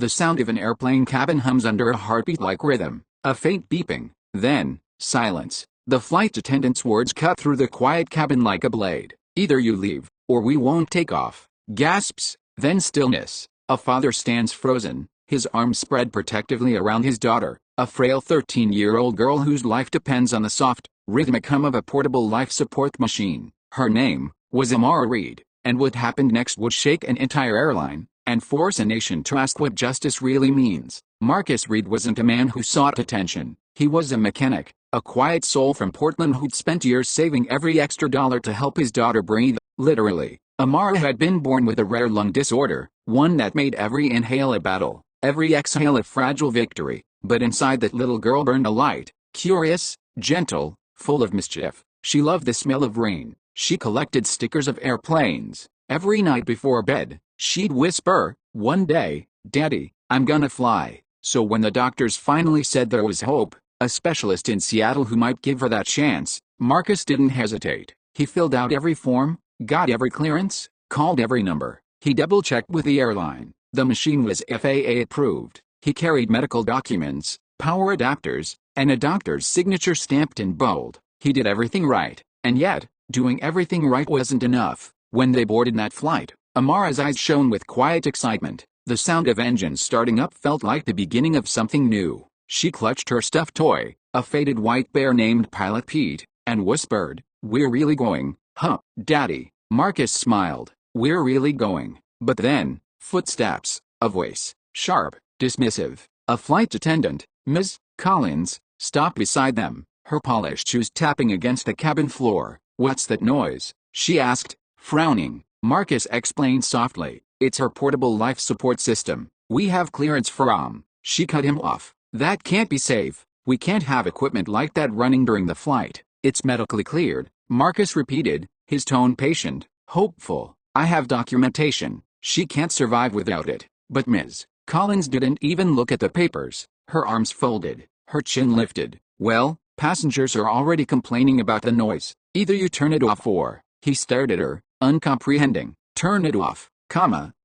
The sound of an airplane cabin hums under a heartbeat-like rhythm, a faint beeping, then, silence. The flight attendant's words cut through the quiet cabin like a blade. Either you leave, or we won't take off. Gasps, then stillness. A father stands frozen, his arms spread protectively around his daughter, a frail 13-year-old girl whose life depends on the soft, rhythmic hum of a portable life support machine. Her name was Amara Reed, and what happened next would shake an entire airline and force a nation to ask what justice really means. Marcus Reed wasn't a man who sought attention. He was a mechanic, a quiet soul from Portland who'd spent years saving every extra dollar to help his daughter breathe. Literally, Amara had been born with a rare lung disorder, one that made every inhale a battle, every exhale a fragile victory. But inside that little girl burned a light, curious, gentle, full of mischief. She loved the smell of rain. She collected stickers of airplanes. Every night before bed, she'd whisper, "One day, Daddy, I'm gonna fly." So when the doctors finally said there was hope, a specialist in Seattle who might give her that chance, Marcus didn't hesitate. He filled out every form, got every clearance, called every number. He double-checked with the airline. The machine was FAA approved. He carried medical documents, power adapters, and a doctor's signature stamped in bold. He did everything right, and yet, doing everything right wasn't enough. When they boarded that flight, Amara's eyes shone with quiet excitement. The sound of engines starting up felt like the beginning of something new. She clutched her stuffed toy, a faded white bear named Pilot Pete, and whispered, "We're really going, huh, Daddy?" Marcus smiled. "We're really going." But then, footsteps, a voice, sharp, dismissive. A flight attendant, Ms. Collins, stopped beside them, her polished shoes tapping against the cabin floor. "What's that noise?" she asked, frowning. Marcus explained softly, "It's her portable life support system. We have clearance from." She cut him off. "That can't be safe. We can't have equipment like that running during the flight." "It's medically cleared," Marcus repeated, his tone patient, hopeful. "I have documentation. She can't survive without it." But Ms. Collins didn't even look at the papers. Her arms folded, her chin lifted. "Well, passengers are already complaining about the noise. Either you turn it off or..." He stared at her, uncomprehending. "Turn it off,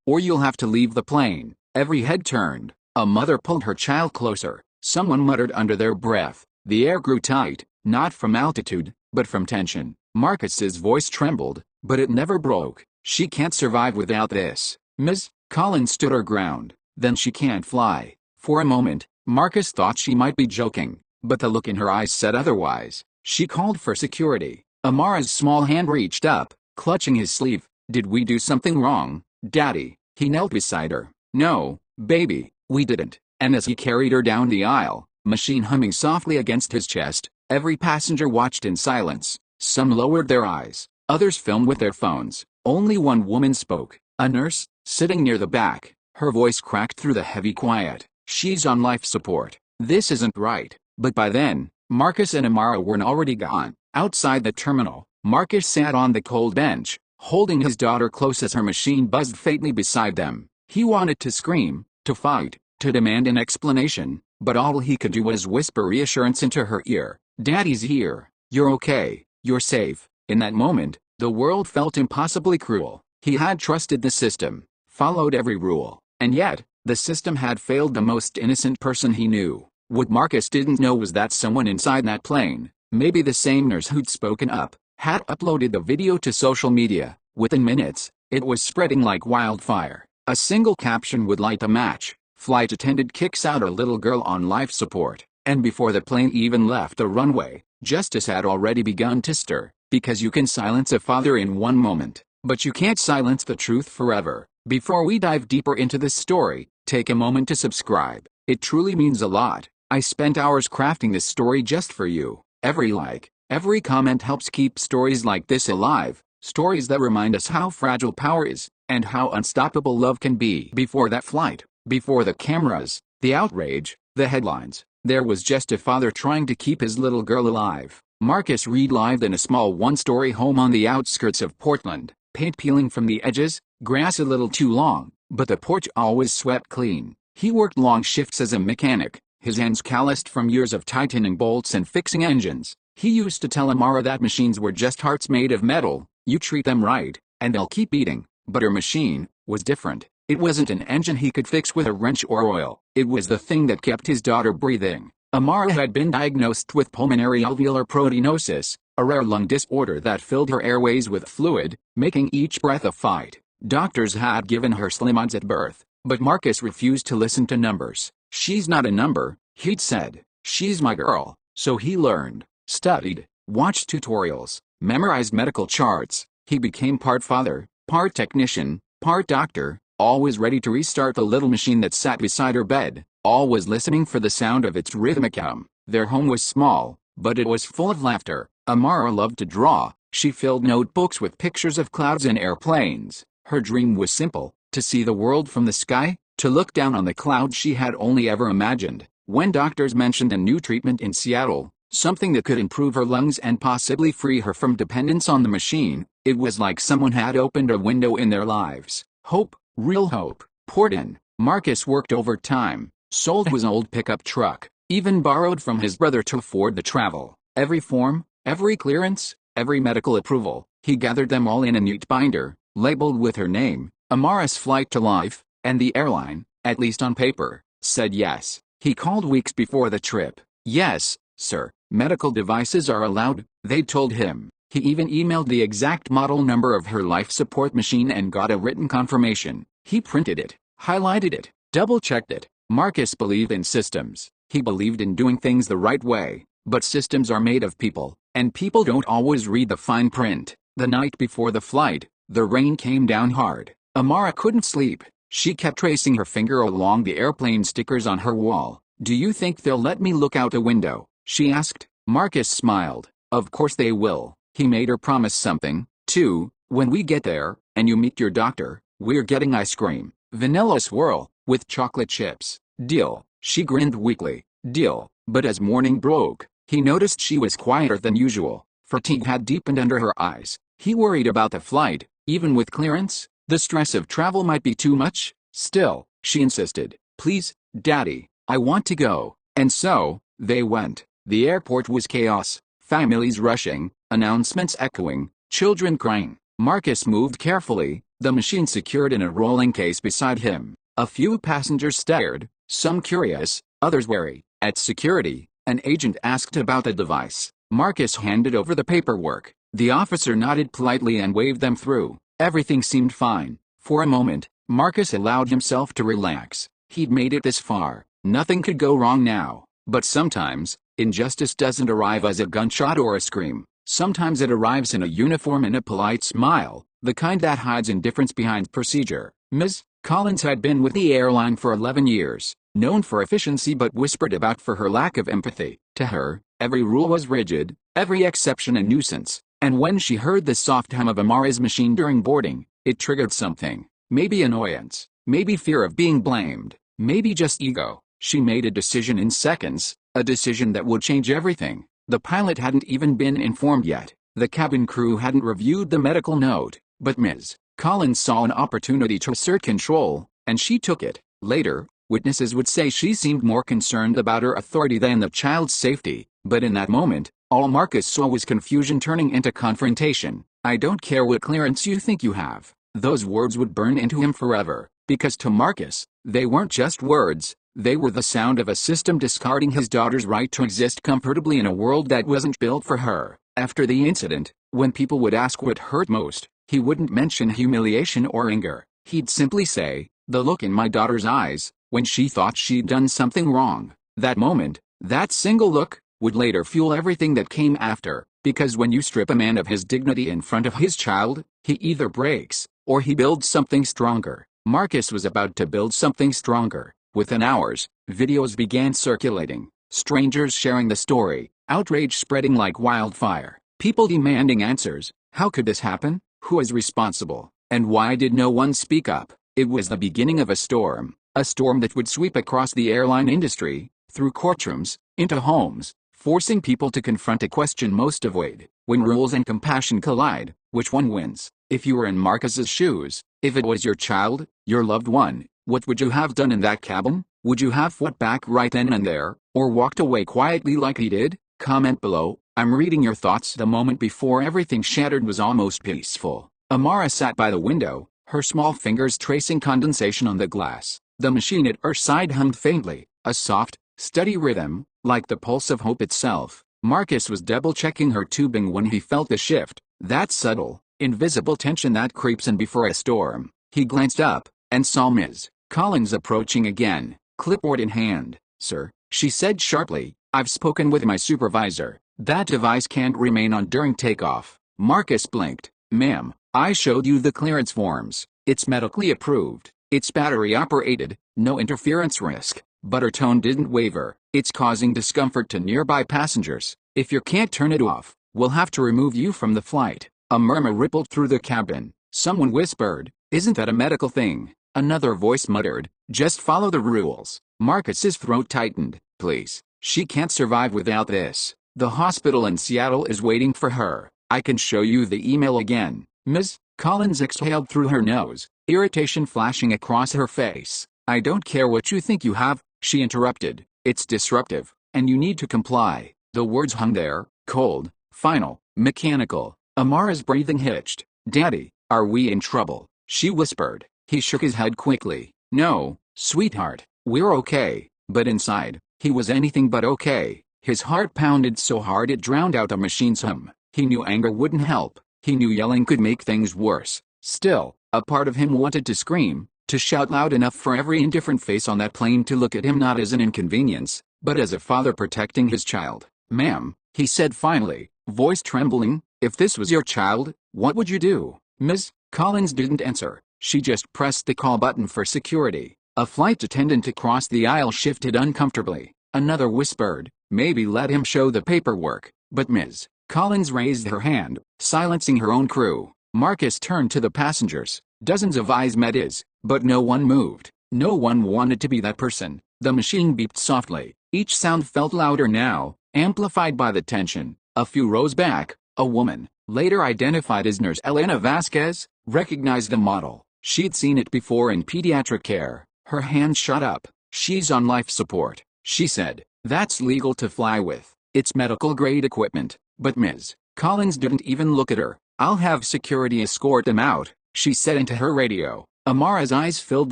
or you'll have to leave the plane." Every head turned. A mother pulled her child closer. Someone muttered under their breath. The air grew tight, not from altitude, but from tension. Marcus's voice trembled, but it never broke. "She can't survive without this." Ms. Collins stood her ground. "Then she can't fly." For a moment, Marcus thought she might be joking, but the look in her eyes said otherwise. She called for security. Amara's small hand reached up, clutching his sleeve. "Did we do something wrong, Daddy?" He knelt beside her. "No, baby, we didn't." And as he carried her down the aisle, machine humming softly against his chest, every passenger watched in silence. Some lowered their eyes, others filmed with their phones. Only one woman spoke, a nurse, sitting near the back. Her voice cracked through the heavy quiet. "She's on life support. This isn't right." But by then, Marcus and Amara were already gone. Outside the terminal, Marcus sat on the cold bench, holding his daughter close as her machine buzzed faintly beside them. He wanted to scream, to fight, to demand an explanation, but all he could do was whisper reassurance into her ear. "Daddy's here. You're okay. You're safe." In that moment, the world felt impossibly cruel. He had trusted the system, followed every rule, and yet, the system had failed the most innocent person he knew. What Marcus didn't know was that someone inside that plane, maybe the same nurse who'd spoken up, had uploaded the video to social media. Within minutes, it was spreading like wildfire. A single caption would light a match. "Flight attendant kicks out a little girl on life support." And before the plane even left the runway, justice had already begun to stir. Because you can silence a father in one moment, but you can't silence the truth forever. Before we dive deeper into this story, take a moment to subscribe. It truly means a lot. I spent hours crafting this story just for you. Every like, every comment helps keep stories like this alive. Stories that remind us how fragile power is, and how unstoppable love can be. Before that flight, before the cameras, the outrage, the headlines, there was just a father trying to keep his little girl alive. Marcus Reed lived in a small one-story home on the outskirts of Portland. Paint peeling from the edges, grass a little too long, but the porch always swept clean. He worked long shifts as a mechanic, his hands calloused from years of tightening bolts and fixing engines. He used to tell Amara that machines were just hearts made of metal. You treat them right, and they'll keep beating. But her machine was different. It wasn't an engine he could fix with a wrench or oil. It was the thing that kept his daughter breathing. Amara had been diagnosed with pulmonary alveolar proteinosis, a rare lung disorder that filled her airways with fluid, making each breath a fight. Doctors had given her slim odds at birth, but Marcus refused to listen to numbers. "She's not a number," he'd said. "She's my girl." So he learned, studied, watched tutorials, memorized medical charts. He became part father, part technician, part doctor, always ready to restart the little machine that sat beside her bed, always listening for the sound of its rhythmic hum. Their home was small, but it was full of laughter. Amara loved to draw. She filled notebooks with pictures of clouds and airplanes. Her dream was simple: to see the world from the sky, to look down on the clouds she had only ever imagined. When doctors mentioned a new treatment in Seattle, something that could improve her lungs and possibly free her from dependence on the machine, it was like someone had opened a window in their lives. Hope, real hope, poured in. Marcus worked overtime, sold his old pickup truck, even borrowed from his brother to afford the travel. Every form, every clearance, every medical approval, he gathered them all in a neat binder, labeled with her name, Amara's flight to life, and the airline, at least on paper, said yes. He called weeks before the trip. "Yes, sir, medical devices are allowed," they told him. He even emailed the exact model number of her life support machine and got a written confirmation. He printed it, highlighted it, double-checked it. Marcus believed in systems. He believed in doing things the right way. But systems are made of people, and people don't always read the fine print. The night before the flight, the rain came down hard. Amara couldn't sleep. She kept tracing her finger along the airplane stickers on her wall. "Do you think they'll let me look out a window?" she asked. Marcus smiled. "Of course they will." He made her promise something, too. "When we get there, and you meet your doctor, we're getting ice cream. Vanilla swirl, with chocolate chips. Deal?" She grinned weakly. "Deal." But as morning broke, he noticed she was quieter than usual. Fatigue had deepened under her eyes. He worried about the flight. Even with clearance, the stress of travel might be too much. Still, she insisted. "Please, Daddy, I want to go." And so, they went. The airport was chaos. Families rushing, announcements echoing, children crying. Marcus moved carefully, the machine secured in a rolling case beside him. A few passengers stared, some curious, others wary. At security, an agent asked about the device. Marcus handed over the paperwork. The officer nodded politely and waved them through. Everything seemed fine. For a moment, Marcus allowed himself to relax. He'd made it this far. Nothing could go wrong now. But sometimes, injustice doesn't arrive as a gunshot or a scream. Sometimes it arrives in a uniform and a polite smile, the kind that hides indifference behind procedure. Ms. Collins had been with the airline for 11 years, known for efficiency but whispered about for her lack of empathy. To her, every rule was rigid, every exception a nuisance. And when she heard the soft hum of Amara's machine during boarding, it triggered something. Maybe annoyance, maybe fear of being blamed, maybe just ego. She made a decision in seconds, a decision that would change everything. The pilot hadn't even been informed yet. The cabin crew hadn't reviewed the medical note, but Ms. Collins saw an opportunity to assert control, and she took it. Later, witnesses would say she seemed more concerned about her authority than the child's safety, but in that moment, all Marcus saw was confusion turning into confrontation. "I don't care what clearance you think you have." Those words would burn into him forever, because to Marcus, they weren't just words, they were the sound of a system discarding his daughter's right to exist comfortably in a world that wasn't built for her. After the incident, when people would ask what hurt most, he wouldn't mention humiliation or anger. He'd simply say, "The look in my daughter's eyes, when she thought she'd done something wrong." That moment, that single look, would later fuel everything that came after, because when you strip a man of his dignity in front of his child, he either breaks, or he builds something stronger. Marcus was about to build something stronger. Within hours, videos began circulating, strangers sharing the story, outrage spreading like wildfire, people demanding answers. How could this happen? Who is responsible? And why did no one speak up? It was the beginning of a storm that would sweep across the airline industry, through courtrooms, into homes, forcing people to confront a question most avoid. When rules and compassion collide, which one wins? If you were in Marcus's shoes, if it was your child, your loved one, what would you have done in that cabin? Would you have fought back right then and there, or walked away quietly like he did? Comment below. I'm reading your thoughts. The moment before everything shattered was almost peaceful. Amara sat by the window, her small fingers tracing condensation on the glass. The machine at her side hummed faintly, a soft, steady rhythm, like the pulse of hope itself. Marcus was double-checking her tubing when he felt the shift, that subtle, invisible tension that creeps in before a storm. He glanced up, and saw Ms. Collins approaching again, clipboard in hand. "Sir," she said sharply, "I've spoken with my supervisor. That device can't remain on during takeoff." Marcus blinked. "Ma'am, I showed you the clearance forms. It's medically approved. It's battery-operated, no interference risk." But her tone didn't waver. "It's causing discomfort to nearby passengers. If you can't turn it off, we'll have to remove you from the flight." A murmur rippled through the cabin. Someone whispered, "Isn't that a medical thing?" Another voice muttered, "Just follow the rules." Marcus's throat tightened. "Please, she can't survive without this. The hospital in Seattle is waiting for her. I can show you the email again." Ms. Collins exhaled through her nose, irritation flashing across her face. "I don't care what you think you have," she interrupted. "It's disruptive, and you need to comply." The words hung there, cold, final, mechanical. Amara's breathing hitched. "Daddy, are we in trouble?" she whispered. He shook his head quickly. "No, sweetheart, we're okay." But inside, he was anything but okay. His heart pounded so hard it drowned out the machine's hum. He knew anger wouldn't help. He knew yelling could make things worse. Still, a part of him wanted to scream, to shout loud enough for every indifferent face on that plane to look at him not as an inconvenience, but as a father protecting his child. "Ma'am," he said finally, voice trembling, "if this was your child, what would you do?" Ms. Collins didn't answer. She just pressed the call button for security. A flight attendant across the aisle shifted uncomfortably. Another whispered, "Maybe let him show the paperwork." But Ms. Collins raised her hand, silencing her own crew. Marcus turned to the passengers. Dozens of eyes met his, but no one moved. No one wanted to be that person. The machine beeped softly. Each sound felt louder now, amplified by the tension. A few rows back, a woman, later identified as Nurse Elena Vasquez, recognized the model. She'd seen it before in pediatric care. Her hand shot up. "She's on life support," she said. "That's legal to fly with. It's medical-grade equipment." But Ms. Collins didn't even look at her. "I'll have security escort them out," she said into her radio. Amara's eyes filled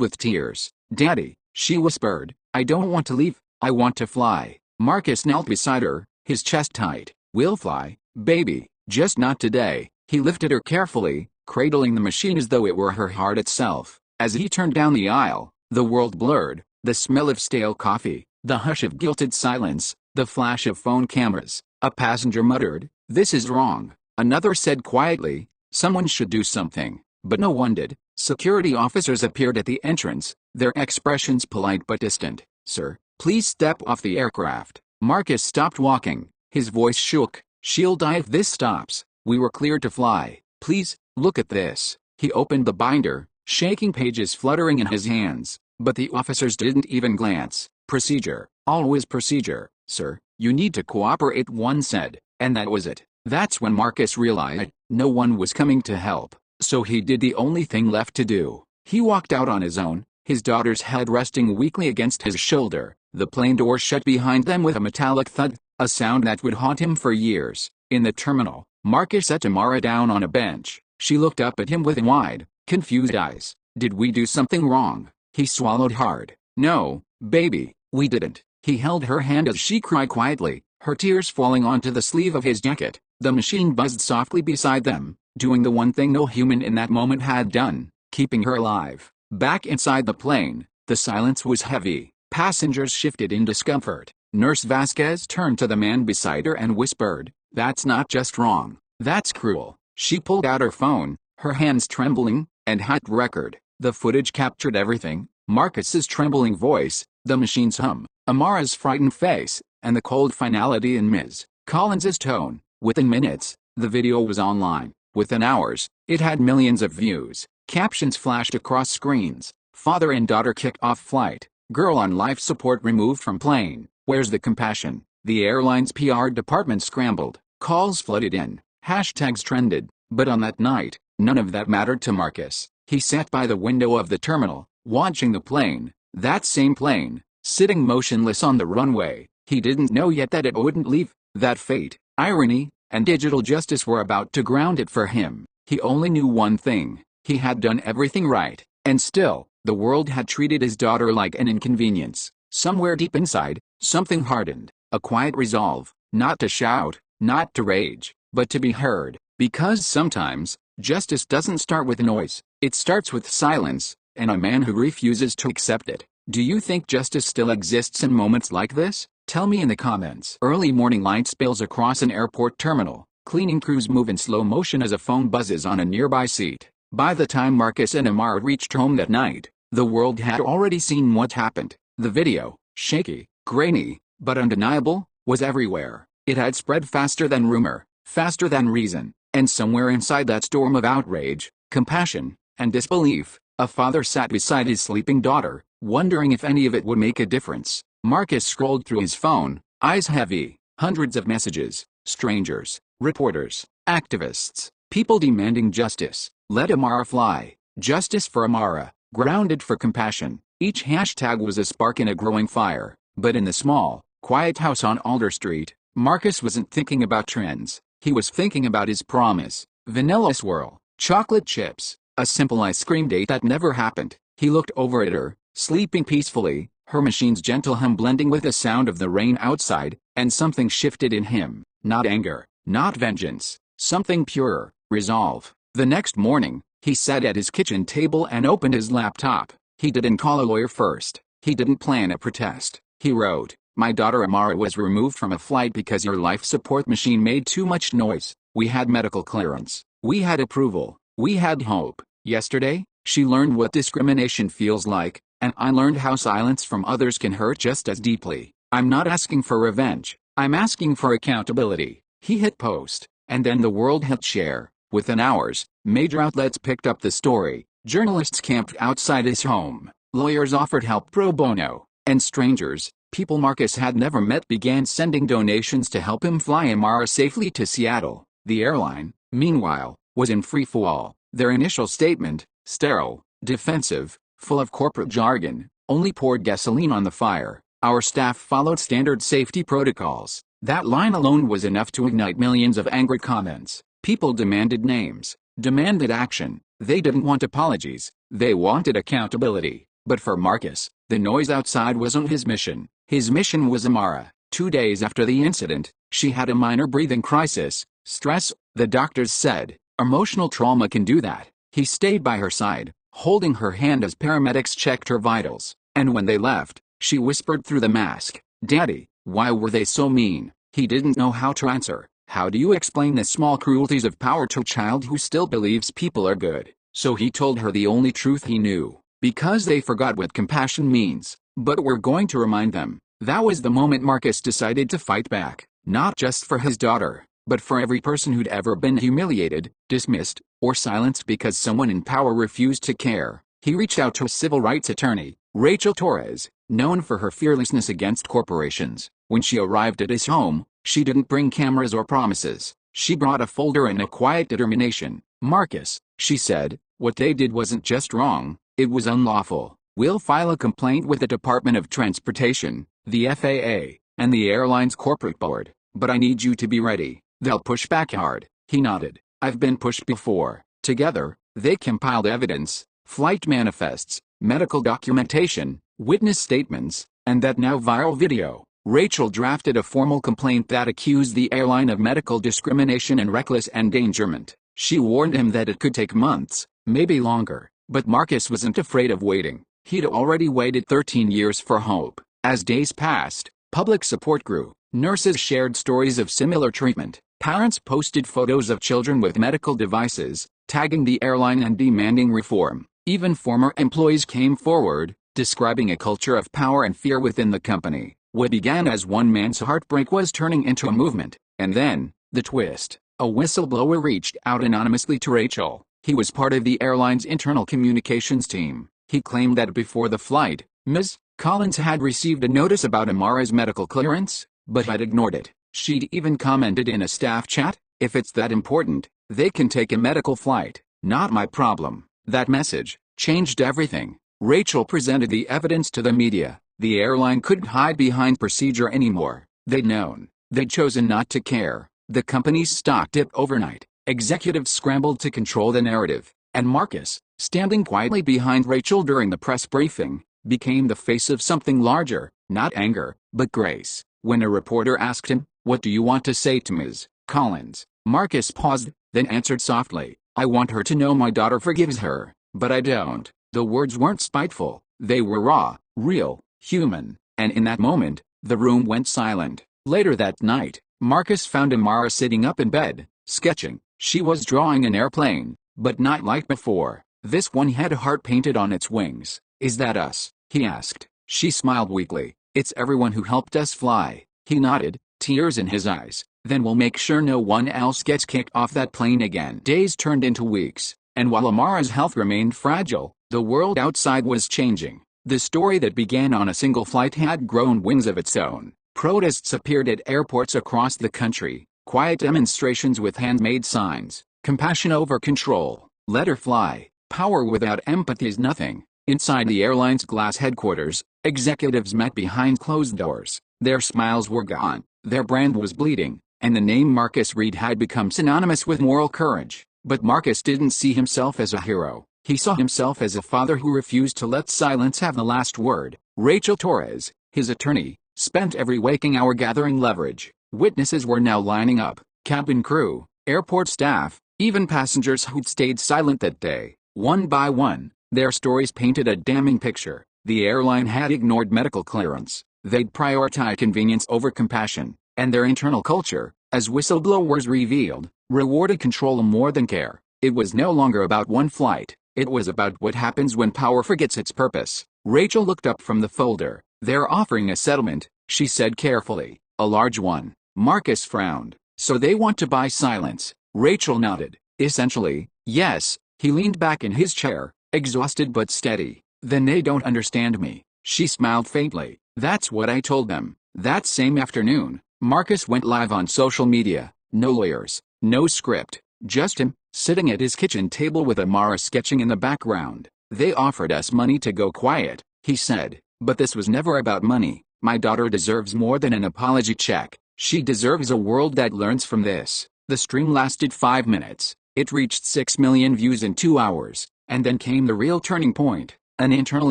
with tears. "Daddy," she whispered, "I don't want to leave, I want to fly." Marcus knelt beside her, his chest tight. "We'll fly, baby, just not today." He lifted her carefully, cradling the machine as though it were her heart itself. As he turned down the aisle, the world blurred. The smell of stale coffee, the hush of guilted silence, the flash of phone cameras. A passenger muttered, "This is wrong." Another said quietly, "Someone should do something." But no one did. Security officers appeared at the entrance, their expressions polite but distant. "Sir, please step off the aircraft." Marcus stopped walking. His voice shook. "She'll die if this stops. We were cleared to fly. Please, look at this." He opened the binder, shaking pages fluttering in his hands. But the officers didn't even glance. "Procedure, always procedure, sir. You need to cooperate," one said. And that was it. That's when Marcus realized no one was coming to help. So he did the only thing left to do. He walked out on his own, his daughter's head resting weakly against his shoulder. The plane door shut behind them with a metallic thud, a sound that would haunt him for years. In the terminal, Marcus set Amara down on a bench. She looked up at him with wide, confused eyes. "Did we do something wrong?" He swallowed hard. "No, baby, we didn't." He held her hand as she cried quietly, her tears falling onto the sleeve of his jacket. The machine buzzed softly beside them, doing the one thing no human in that moment had done, keeping her alive. Back inside the plane, the silence was heavy. Passengers shifted in discomfort. Nurse Vasquez turned to the man beside her and whispered, "That's not just wrong. That's cruel." She pulled out her phone, her hands trembling, and hit record. The footage captured everything: Marcus's trembling voice, the machine's hum, Amara's frightened face, and the cold finality in Ms. Collins's tone. Within minutes, the video was online. Within hours, it had millions of views. Captions flashed across screens. "Father and daughter kick off flight. Girl on life support removed from plane. Where's the compassion?" The airline's PR department scrambled. Calls flooded in. Hashtags trended. But on that night, none of that mattered to Marcus. He sat by the window of the terminal, watching the plane, that same plane, sitting motionless on the runway. He didn't know yet that it wouldn't leave, that fate, irony, and digital justice were about to ground it for him. He only knew one thing: He had done everything right, and still, the world had treated his daughter like an inconvenience. Somewhere deep inside, something hardened, a quiet resolve, not to shout, not to rage, but to be heard. Because sometimes, justice doesn't start with noise, it starts with silence, and a man who refuses to accept it. Do you think justice still exists in moments like this? Tell me in the comments. Early morning light spills across an airport terminal. Cleaning crews move in slow motion as a phone buzzes on a nearby seat. By the time Marcus and Amara reached home that night, the world had already seen what happened. The video, shaky, grainy, but undeniable, was everywhere. It had spread faster than rumor, faster than reason, and somewhere inside that storm of outrage, compassion, and disbelief, a father sat beside his sleeping daughter, wondering if any of it would make a difference. Marcus scrolled through his phone, eyes heavy. Hundreds of messages, strangers, reporters, activists, people demanding justice. Let Amara fly. Justice for Amara. Grounded for compassion. Each hashtag was a spark in a growing fire. But in the small, quiet house on Alder Street, Marcus wasn't thinking about trends. He was thinking about his promise. Vanilla swirl, chocolate chips, a simple ice cream date that never happened. He looked over at her, sleeping peacefully, her machine's gentle hum blending with the sound of the rain outside, and something shifted in him. Not anger, not vengeance, something purer, resolve. The next morning, he sat at his kitchen table and opened his laptop. He didn't call a lawyer first. He didn't plan a protest. He wrote, "My daughter Amara was removed from a flight because your life support machine made too much noise. We had medical clearance. We had approval. We had hope. Yesterday, she learned what discrimination feels like, and I learned how silence from others can hurt just as deeply. I'm not asking for revenge. I'm asking for accountability." He hit post, and then the world hit share. Within hours, major outlets picked up the story. Journalists camped outside his home. Lawyers offered help pro bono, and strangers, people Marcus had never met, began sending donations to help him fly Amara safely to Seattle. The airline, meanwhile, was in free fall. Their initial statement, sterile, defensive, full of corporate jargon, only poured gasoline on the fire. "Our staff followed standard safety protocols." That line alone was enough to ignite millions of angry comments. People demanded names, demanded action. They didn't want apologies, they wanted accountability. But for Marcus, the noise outside wasn't his mission. His mission was Amara. 2 days after the incident, she had a minor breathing crisis. Stress, the doctors said. Emotional trauma can do that. He stayed by her side, holding her hand as paramedics checked her vitals. And when they left, she whispered through the mask, "Daddy, why were they so mean?" He didn't know how to answer. How do you explain the small cruelties of power to a child who still believes people are good? So he told her the only truth he knew. Because they forgot what compassion means. But we're going to remind them. That was the moment Marcus decided to fight back. Not just for his daughter, but for every person who'd ever been humiliated, dismissed, or silenced because someone in power refused to care. He reached out to a civil rights attorney, Rachel Torres, known for her fearlessness against corporations. When she arrived at his home, she didn't bring cameras or promises. She brought a folder and a quiet determination. "Marcus," she said, "what they did wasn't just wrong, it was unlawful. We'll file a complaint with the Department of Transportation, the FAA, and the airline's corporate board. But I need you to be ready. They'll push back hard." He nodded. "I've been pushed before." Together, they compiled evidence, flight manifests, medical documentation, witness statements, and that now viral video. Rachel drafted a formal complaint that accused the airline of medical discrimination and reckless endangerment. She warned him that it could take months, maybe longer. But Marcus wasn't afraid of waiting. He'd already waited 13 years for hope. As days passed, public support grew. Nurses shared stories of similar treatment. Parents posted photos of children with medical devices, tagging the airline and demanding reform. Even former employees came forward, describing a culture of power and fear within the company. What began as one man's heartbreak was turning into a movement. And then, the twist. A whistleblower reached out anonymously to Rachel. He was part of the airline's internal communications team. He claimed that before the flight, Ms. Collins had received a notice about Amara's medical clearance, but had ignored it. She'd even commented in a staff chat, "If it's that important, they can take a medical flight. Not my problem." That message changed everything. Rachel presented the evidence to the media. The airline couldn't hide behind procedure anymore. They'd known. They'd chosen not to care. The company's stock dipped overnight. Executives scrambled to control the narrative. And Marcus, standing quietly behind Rachel during the press briefing, became the face of something larger, not anger, but grace. When a reporter asked him, "What do you want to say to Ms. Collins?" Marcus paused, then answered softly, "I want her to know my daughter forgives her, but I don't." The words weren't spiteful, they were raw, real, human, and in that moment, the room went silent. Later that night, Marcus found Amara sitting up in bed, sketching. She was drawing an airplane, but not like before. This one had a heart painted on its wings. "Is that us?" he asked. She smiled weakly. "It's everyone who helped us fly." He nodded, tears in his eyes. "Then we'll make sure no one else gets kicked off that plane again." Days turned into weeks, and while Amara's health remained fragile, the world outside was changing. The story that began on a single flight had grown wings of its own. Protests appeared at airports across the country, quiet demonstrations with handmade signs, compassion over control, let her fly, power without empathy is nothing. Inside the airline's glass headquarters, executives met behind closed doors. Their smiles were gone, their brand was bleeding, and the name Marcus Reed had become synonymous with moral courage. But Marcus didn't see himself as a hero. He saw himself as a father who refused to let silence have the last word. Rachel Torres, his attorney, spent every waking hour gathering leverage. Witnesses were now lining up, cabin crew, airport staff, even passengers who'd stayed silent that day. One by one, their stories painted a damning picture. The airline had ignored medical clearance, they'd prioritized convenience over compassion, and their internal culture, as whistleblowers revealed, rewarded control more than care. It was no longer about one flight, it was about what happens when power forgets its purpose. Rachel looked up from the folder. "They're offering a settlement," she said carefully. "A large one." Marcus frowned. "So they want to buy silence?" Rachel nodded. "Essentially, yes." He leaned back in his chair, exhausted but steady. "Then they don't understand me." She smiled faintly. "That's what I told them." That same afternoon, Marcus went live on social media. No lawyers, no script, just him, sitting at his kitchen table with Amara sketching in the background. "They offered us money to go quiet," he said, "but this was never about money. My daughter deserves more than an apology check. She deserves a world that learns from this." The stream lasted 5 minutes. It reached 6 million views in 2 hours, and then came the real turning point. An internal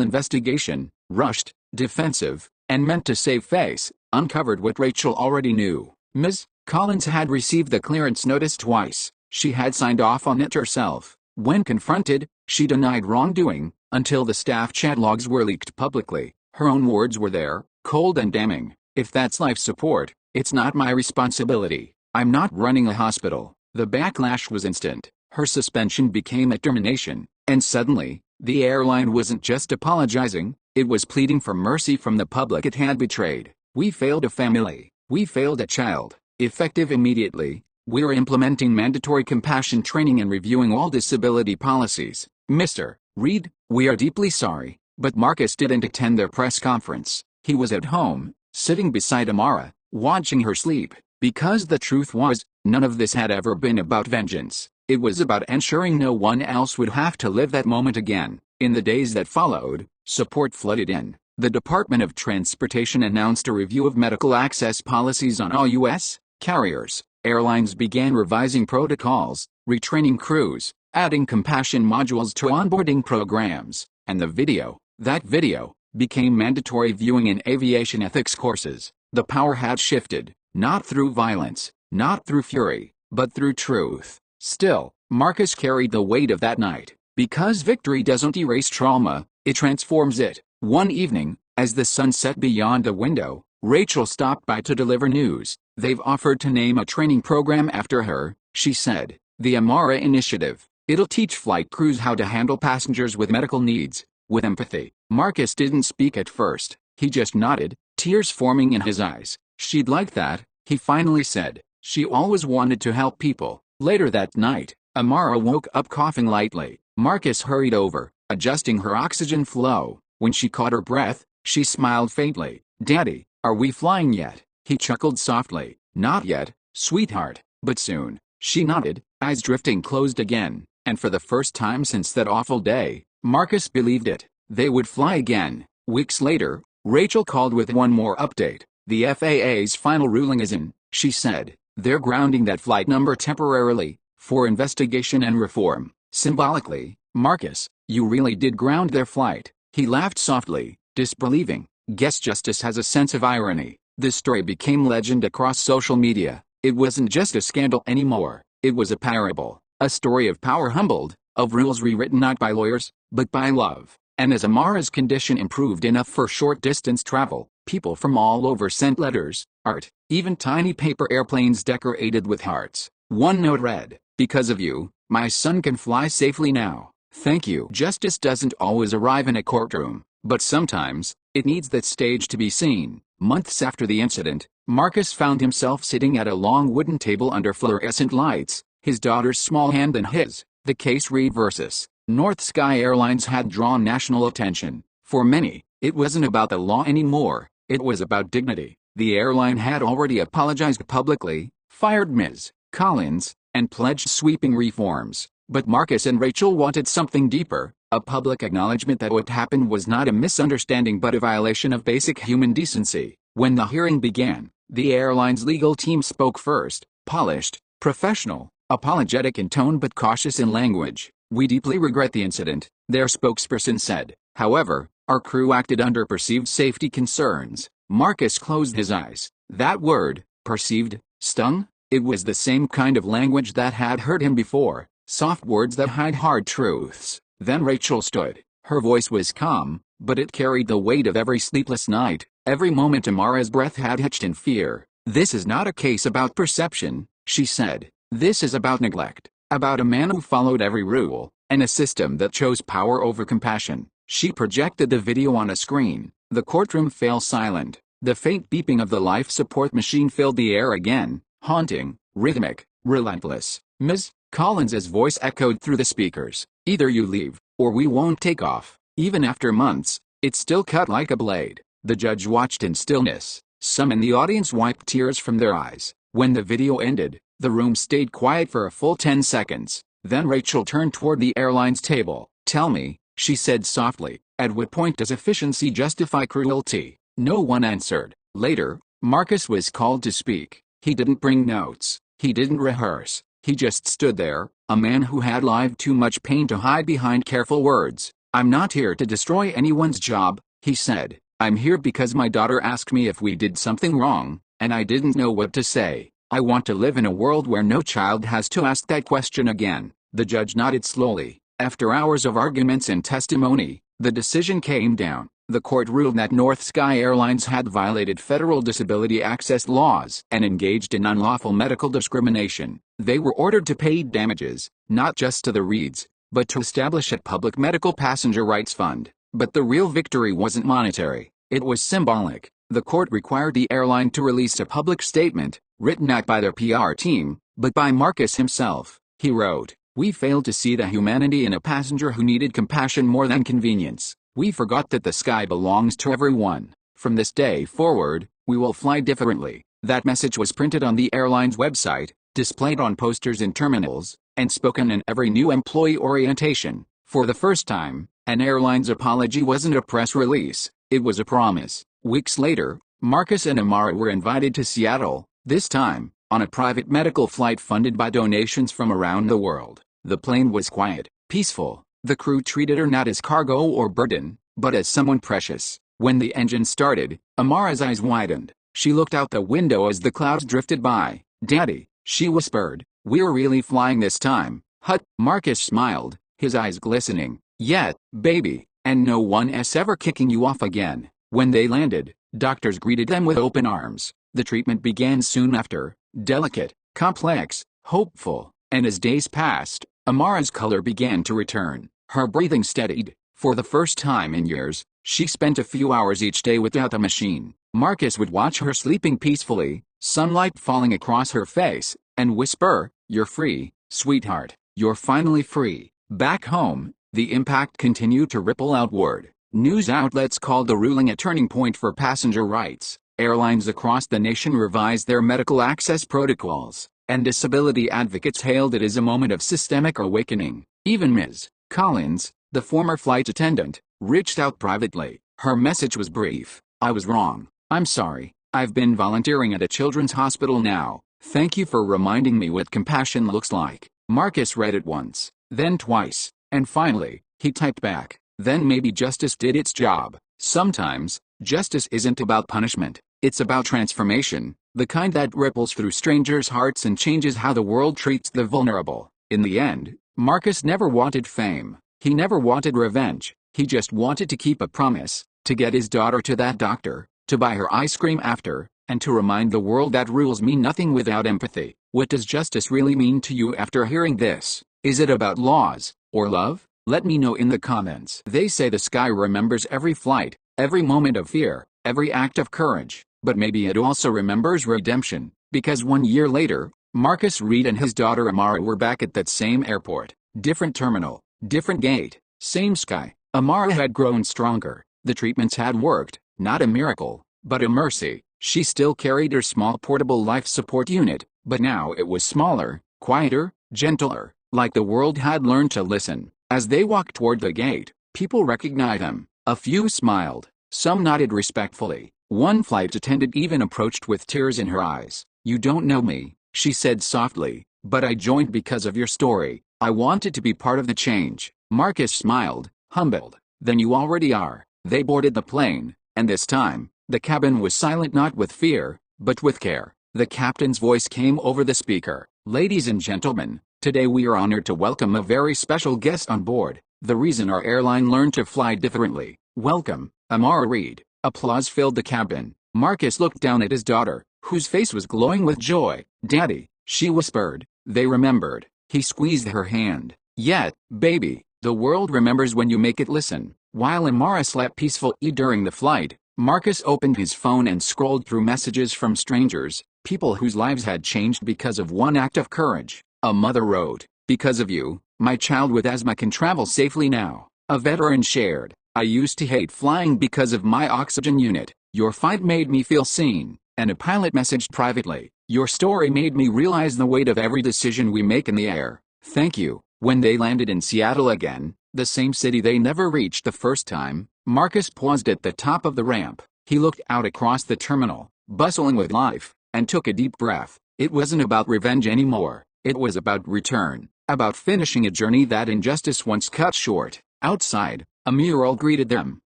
investigation, rushed, defensive, and meant to save face, uncovered what Rachel already knew. Ms. Collins had received the clearance notice twice. She had signed off on it herself. When confronted, she denied wrongdoing, until the staff chat logs were leaked publicly. Her own words were there, cold and damning. "If that's life support, it's not my responsibility. I'm not running a hospital." The backlash was instant. Her suspension became a termination, and suddenly, the airline wasn't just apologizing, it was pleading for mercy from the public it had betrayed. "We failed a family. We failed a child." Effective immediately, we're implementing mandatory compassion training and reviewing all disability policies. Mr. Reed, we are deeply sorry, but Marcus didn't attend their press conference. He was at home, sitting beside Amara, watching her sleep. Because the truth was, none of this had ever been about vengeance. It was about ensuring no one else would have to live that moment again. In the days that followed, support flooded in. The Department of Transportation announced a review of medical access policies on all U.S. carriers. Airlines began revising protocols, retraining crews, adding compassion modules to onboarding programs, and that video, became mandatory viewing in aviation ethics courses. The power had shifted, not through violence, not through fury, but through truth. Still, Marcus carried the weight of that night. Because victory doesn't erase trauma, it transforms it. One evening, as the sun set beyond the window, Rachel stopped by to deliver news. "They've offered to name a training program after her," she said. "The Amara Initiative. It'll teach flight crews how to handle passengers with medical needs, with empathy." Marcus didn't speak at first. He just nodded, tears forming in his eyes. "She'd like that," he finally said. "She always wanted to help people." Later that night, Amara woke up coughing lightly. Marcus hurried over, adjusting her oxygen flow. When she caught her breath, she smiled faintly. "Daddy, are we flying yet?" He chuckled softly. "Not yet, sweetheart, but soon." She nodded, eyes drifting closed again, and for the first time since that awful day, Marcus believed it. They would fly again. Weeks later, Rachel called with one more update. "The FAA's final ruling is in," she said. "They're grounding that flight number temporarily, for investigation and reform." Symbolically, Marcus, you really did ground their flight. He laughed softly, disbelieving. Guess justice has a sense of irony. This story became legend across social media. It wasn't just a scandal anymore. It was a parable. A story of power humbled, of rules rewritten not by lawyers, but by love. And as Amara's condition improved enough for short-distance travel, people from all over sent letters, art, even tiny paper airplanes decorated with hearts. One note read, "Because of you, my son can fly safely now. Thank you." Justice doesn't always arrive in a courtroom, but sometimes, it needs that stage to be seen. Months after the incident, Marcus found himself sitting at a long wooden table under fluorescent lights, his daughter's small hand in his. The case read versus North Sky Airlines had drawn national attention. For many, it wasn't about the law anymore, it was about dignity. The airline had already apologized publicly, fired Ms. Collins, and pledged sweeping reforms. But Marcus and Rachel wanted something deeper, a public acknowledgement that what happened was not a misunderstanding but a violation of basic human decency. When the hearing began, the airline's legal team spoke first, polished, professional, apologetic in tone but cautious in language. "We deeply regret the incident," their spokesperson said. "However, our crew acted under perceived safety concerns." Marcus closed his eyes. That word, perceived, stung. It was the same kind of language that had hurt him before, soft words that hide hard truths. Then Rachel stood. Her voice was calm, but it carried the weight of every sleepless night, every moment Amara's breath had hitched in fear. "This is not a case about perception," she said. "This is about neglect, about a man who followed every rule, and a system that chose power over compassion." She projected the video on a screen. The courtroom fell silent. The faint beeping of the life support machine filled the air again, haunting, rhythmic, relentless. Ms. Collins's voice echoed through the speakers. "Either you leave, or we won't take off." Even after months, it still cut like a blade. The judge watched in stillness. Some in the audience wiped tears from their eyes. When the video ended, the room stayed quiet for a full 10 seconds. Then Rachel turned toward the airline's table. "Tell me," she said softly, "at what point does efficiency justify cruelty?" No one answered. Later, Marcus was called to speak. He didn't bring notes. He didn't rehearse. He just stood there, a man who had lived too much pain to hide behind careful words. "I'm not here to destroy anyone's job," he said. "I'm here because my daughter asked me if we did something wrong, and I didn't know what to say. I want to live in a world where no child has to ask that question again." The judge nodded slowly. After hours of arguments and testimony, the decision came down. The court ruled that North Sky Airlines had violated federal disability access laws and engaged in unlawful medical discrimination. They were ordered to pay damages, not just to the Reeds, but to establish a public medical passenger rights fund. But the real victory wasn't monetary, it was symbolic. The court required the airline to release a public statement, written not by their PR team, but by Marcus himself. He wrote, "We failed to see the humanity in a passenger who needed compassion more than convenience. We forgot that the sky belongs to everyone. From this day forward, we will fly differently." That message was printed on the airline's website, displayed on posters in terminals, and spoken in every new employee orientation. For the first time, an airline's apology wasn't a press release, it was a promise. Weeks later, Marcus and Amara were invited to Seattle, this time, on a private medical flight funded by donations from around the world. The plane was quiet, peaceful. The crew treated her not as cargo or burden, but as someone precious. When the engine started, Amara's eyes widened. She looked out the window as the clouds drifted by. "Daddy," she whispered, "we're really flying this time." "Hut," Marcus smiled, his eyes glistening. "Yeah, baby, and no one's ever kicking you off again." When they landed, doctors greeted them with open arms. The treatment began soon after, delicate, complex, hopeful, and as days passed, Amara's color began to return. Her breathing steadied. For the first time in years, she spent a few hours each day without the machine. Marcus would watch her sleeping peacefully, sunlight falling across her face, and whisper, "You're free, sweetheart, you're finally free." Back home, the impact continued to ripple outward. News outlets called the ruling a turning point for passenger rights. Airlines across the nation revised their medical access protocols, and disability advocates hailed it as a moment of systemic awakening. Even Ms. Collins, the former flight attendant, reached out privately. Her message was brief. "I was wrong. I'm sorry. I've been volunteering at a children's hospital now. Thank you for reminding me what compassion looks like." Marcus read it once. then twice, and finally, he typed back, then maybe justice did its job. Sometimes, justice isn't about punishment, it's about transformation, the kind that ripples through strangers' hearts and changes how the world treats the vulnerable. In the end, Marcus never wanted fame, he never wanted revenge, he just wanted to keep a promise, to get his daughter to that doctor, to buy her ice cream after, and to remind the world that rules mean nothing without empathy. What does justice really mean to you after hearing this? Is it about laws, or love? Let me know in the comments. They say the sky remembers every flight, every moment of fear, every act of courage, but maybe it also remembers redemption, because 1 year later, Marcus Reed and his daughter Amara were back at that same airport, different terminal, different gate, same sky. Amara had grown stronger, the treatments had worked, not a miracle, but a mercy. She still carried her small portable life support unit, but now it was smaller, quieter, gentler, like the world had learned to listen. As they walked toward the gate, people recognized them. A few smiled, some nodded respectfully. One flight attendant even approached with tears in her eyes. "You don't know me," she said softly, "but I joined because of your story. I wanted to be part of the change." Marcus smiled, humbled. "Then you already are." They boarded the plane, and this time, the cabin was silent, not with fear, but with care. The captain's voice came over the speaker. "Ladies and gentlemen, today we are honored to welcome a very special guest on board. The reason our airline learned to fly differently. Welcome, Amara Reed." Applause filled the cabin. Marcus looked down at his daughter, whose face was glowing with joy. "Daddy," she whispered. They remembered. He squeezed her hand. "Yet, baby, the world remembers when you make it listen." While Amara slept peacefully during the flight, Marcus opened his phone and scrolled through messages from strangers, people whose lives had changed because of one act of courage. A mother wrote, "Because of you, my child with asthma can travel safely now." A veteran shared, "I used to hate flying because of my oxygen unit. Your fight made me feel seen." And a pilot messaged privately, "Your story made me realize the weight of every decision we make in the air. Thank you." When they landed in Seattle again, the same city they never reached the first time, Marcus paused at the top of the ramp. He looked out across the terminal, bustling with life, and took a deep breath. It wasn't about revenge anymore. It was about return, about finishing a journey that injustice once cut short. Outside, a mural greeted them,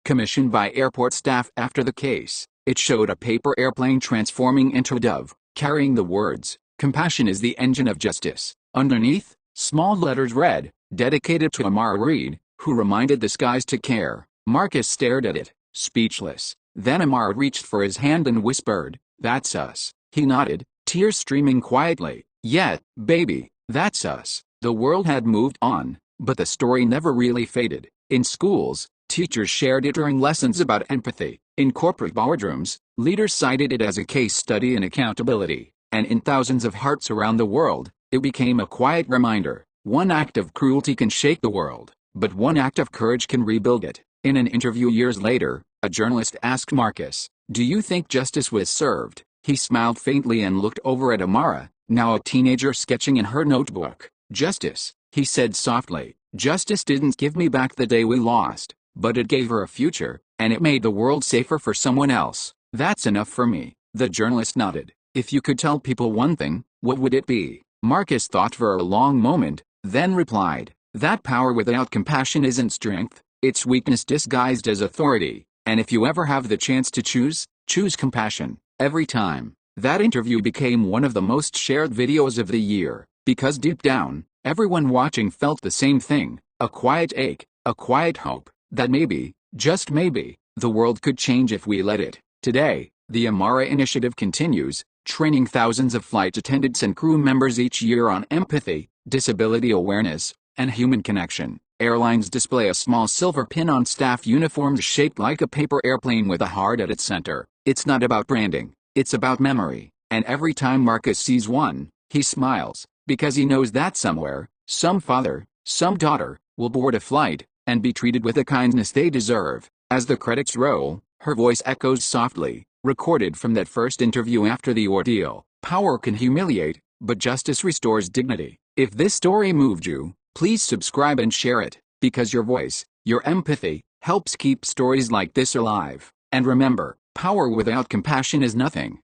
commissioned by airport staff after the case. It showed a paper airplane transforming into a dove, carrying the words, "Compassion is the engine of justice." Underneath, small letters read, "Dedicated to Amara Reed, who reminded the skies to care." Marcus stared at it, speechless. Then Amara reached for his hand and whispered, "That's us." He nodded, tears streaming quietly. "Yet, baby, that's us." The world had moved on, but the story never really faded. In schools, teachers shared it during lessons about empathy. In corporate boardrooms, leaders cited it as a case study in accountability. And in thousands of hearts around the world, it became a quiet reminder. One act of cruelty can shake the world, but one act of courage can rebuild it. In an interview years later, a journalist asked Marcus, "Do you think justice was served?" He smiled faintly and looked over at Amara, now a teenager sketching in her notebook. "Justice," he said softly, "justice didn't give me back the day we lost, but it gave her a future, and it made the world safer for someone else. That's enough for me." The journalist nodded. "If you could tell people one thing, what would it be?" Marcus thought for a long moment, then replied, "That power without compassion isn't strength, it's weakness disguised as authority, and if you ever have the chance to choose, choose compassion, every time." That interview became one of the most shared videos of the year, because deep down, everyone watching felt the same thing, a quiet ache, a quiet hope, that maybe, just maybe, the world could change if we let it. Today, the Amara initiative continues, training thousands of flight attendants and crew members each year on empathy, disability awareness, and human connection. Airlines display a small silver pin on staff uniforms shaped like a paper airplane with a heart at its center. It's not about branding, it's about memory. And every time Marcus sees one, he smiles, because he knows that somewhere, some father, some daughter, will board a flight, and be treated with the kindness they deserve. As the credits roll, her voice echoes softly, recorded from that first interview after the ordeal. "Power can humiliate, but justice restores dignity." If this story moved you, please subscribe and share it, because your voice, your empathy, helps keep stories like this alive. And remember, power without compassion is nothing.